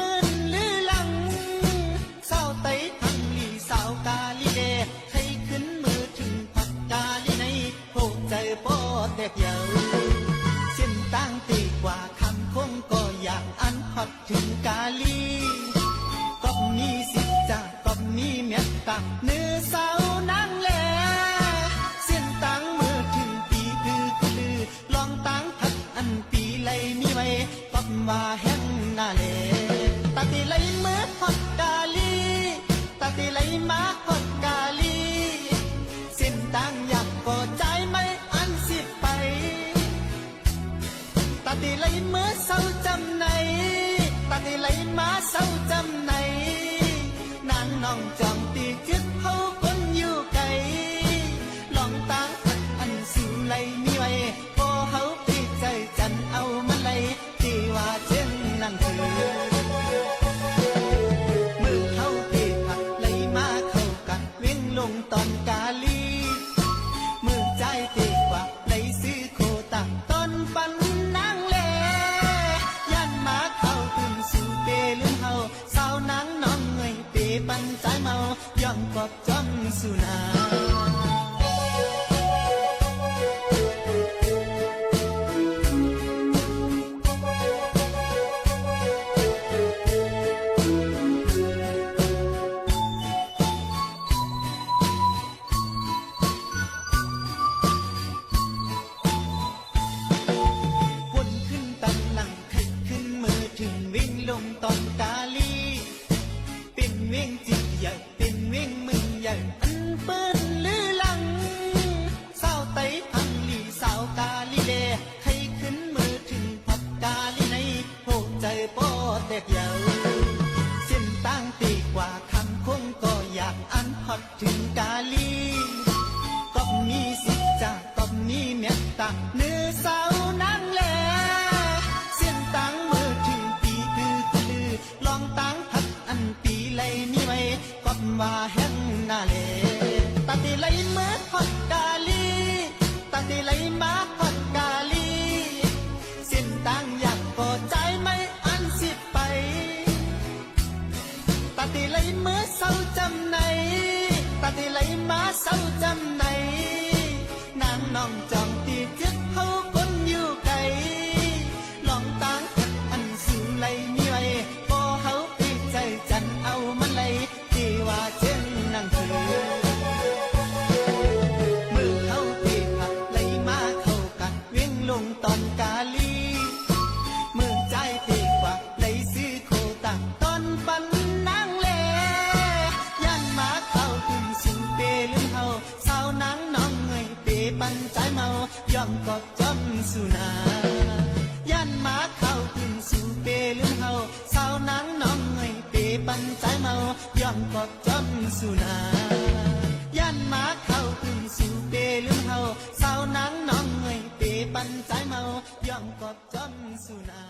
ปืนลือหลังสาวไต้ทังลีสาวกาลีเดให้ขึ้นมือถึงผักกาลีในโหใจปอแตกเยาเส้นต่างตีกว่าคำคงก็อย่างอันฮอดถึงกาลีก็มีสิทธิ์จากก็มีเมียตาเนื้อสาวนางแลเส้นต่างมือถึงปีคือลือลองต่างพัดอันปีไลมีไว้ก็ว่าแห่งนาเลตาตีไลมือฮอดกาลีตาตีไลมาฮอดกาลีเส้นต่างอยากก็ใจไม่อันสิไปตาตีไลมือเศร้าจำในตาตีไลมาเศร้าจำในนางน้องจอมตีจึกเขาคนอยู่ไกลลองต่างอันสู่ไลมีไว้พอเขาตีใจจันเอามาไลที่ว่าเช่นนั่งเธอมือเขาตีผักไลมาเข้ากันเว้งลงตอนกาลีมือใจตีกว่าไลซื้อโคตังตอนปันนางแลยันมาเข้าถึงสู่เปลืมเฮาสาวนางน้องเงยเปปันใจเมาย่อมกอบจอมสุนาลงตอนกาลีเป็นเว้งจิตใหญ่เป็นเว้งมึงใหญ่อันเปิ้นลือหลังสาวไต้ทังลีสาวกาลีเดให้ขึ้นมือถึงผักกาลีในโหใจปอแตกเยาเส้นต่างตีกว่าคำคงก็อยากอันฮอดถึงกาลีก็มีสิทธิ์จากก็มีเมตตาเนื้อสาวนางแลลองตั้งพัดอันปีไลมีไว้ก็ว่าแห่งนาเลตาตีไลเมื่อฮอดกาลีตาตีไลมาฮอดกาลีเส้นต่างอยากก็ใจไม่อันสิไปตาตีไลเมื่อเศร้าจำในตาตีไลมาเศร้าจำในนางน้องจองตีจึกเขาคนอยู่ไกลลองตั้งพัดอันสู่ไลมีไว้ใจจันเอามันไหลที่ว่าเช่นนั่งเธอมือเขาตีผักไหลมาเข้ากันเวียงลงตอนกาลีมือใจตีกว่าไหลซื้อโคตังตอนปันนางแลยันมาเข้าถึงสู่เปลืมเฮาสาวนางน้องเงยเปปันใจเมาย่อมกอบจอมสุนายันมาเข้าถึงสู่เปลืมเฮาสาวนางน้องเงยปันใจเมาย่อมกอบจอมสุนายันมาเข้าถึงสู่เปลืมเฮาสาวนางน้องเงยเปปันใจเมาย่อมกอบจอมสุนา